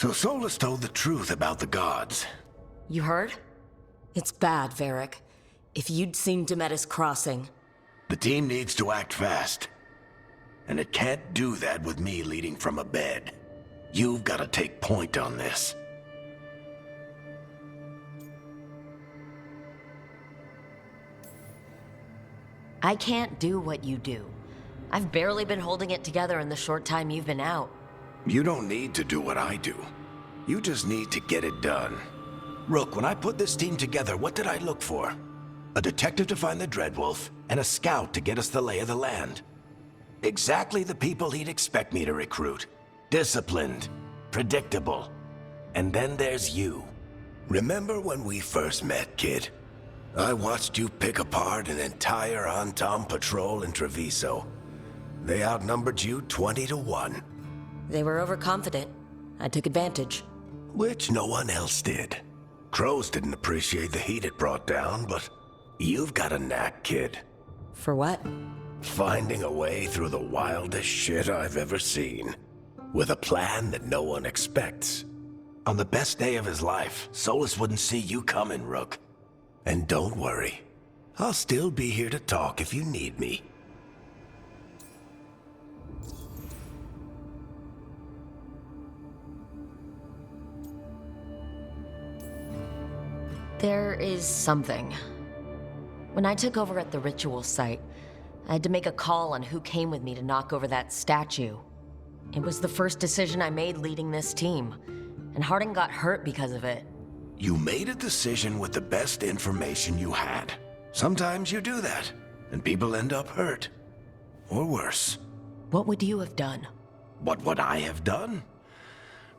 So Solus told the truth about the gods. You heard? It's bad, Varric. If you'd seen Demetus Crossing... The team needs to act fast. And it can't do that with me leading from a bed. You've got to take point on this. I can't do what you do. I've barely been holding it together in the short time you've been out. You don't need to do what I do. You just need to get it done. Rook, when I put this team together, what did I look for? A detective to find the Dreadwolf, and a scout to get us the lay of the land. Exactly the people he'd expect me to recruit. Disciplined, predictable. And then there's you. Remember when we first met, kid? I watched you pick apart an entire Antam patrol in Treviso. They outnumbered you 20 to 1. They were overconfident. I took advantage. Which no one else did. Crows didn't appreciate the heat it brought down, but you've got a knack, kid. For what? Finding a way through the wildest shit I've ever seen. With a plan that no one expects. On the best day of his life, Solus wouldn't see you coming, Rook. And don't worry. I'll still be here to talk if you need me. There is something. When I took over at the ritual site, I had to make a call on who came with me to knock over that statue. It was the first decision I made leading this team, and Harding got hurt because of it. You made a decision with the best information you had. Sometimes you do that, and people end up hurt. Or worse. What would you have done? What would I have done?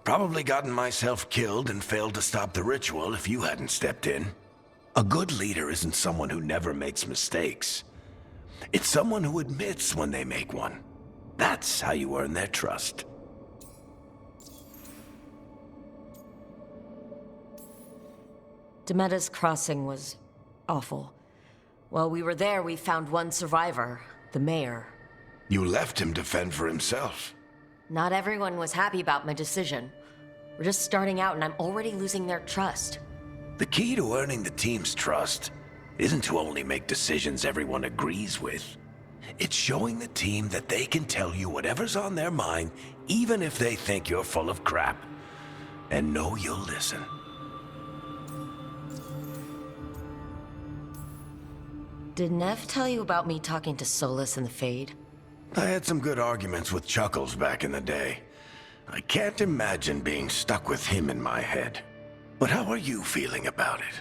Probably gotten myself killed and failed to stop the ritual if you hadn't stepped in. A good leader isn't someone who never makes mistakes. It's someone who admits when they make one. That's how you earn their trust. Demetus Crossing was awful. While we were there, we found one survivor, the mayor. You left him to fend for himself. Not everyone was happy about my decision. We're just starting out and I'm already losing their trust. The key to earning the team's trust isn't to only make decisions everyone agrees with. It's showing the team that they can tell you whatever's on their mind, even if they think you're full of crap. And know you'll listen. Did Nev tell you about me talking to Solus and the Fade? I had some good arguments with Chuckles back in the day. I can't imagine being stuck with him in my head. But how are you feeling about it?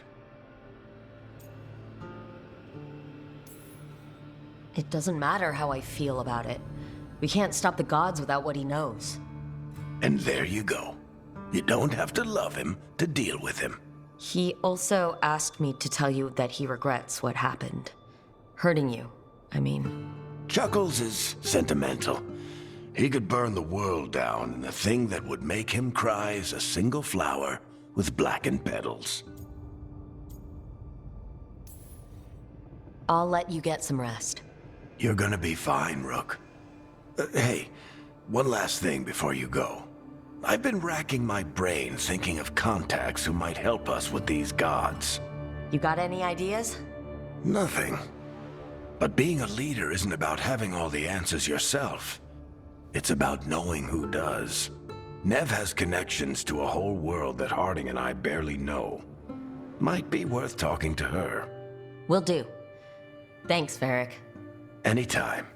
It doesn't matter how I feel about it. We can't stop the gods without what he knows. And there you go. You don't have to love him to deal with him. He also asked me to tell you that he regrets what happened. Hurting you, I mean. Chuckles is sentimental. He could burn the world down, and the thing that would make him cry is a single flower with blackened petals. I'll let you get some rest. You're gonna be fine, Rook. Hey, one last thing before you go. I've been racking my brain thinking of contacts who might help us with these gods. You got any ideas? Nothing. But being a leader isn't about having all the answers yourself. It's about knowing who does. Nev has connections to a whole world that Harding and I barely know. Might be worth talking to her. Will do. Thanks, Varric. Anytime.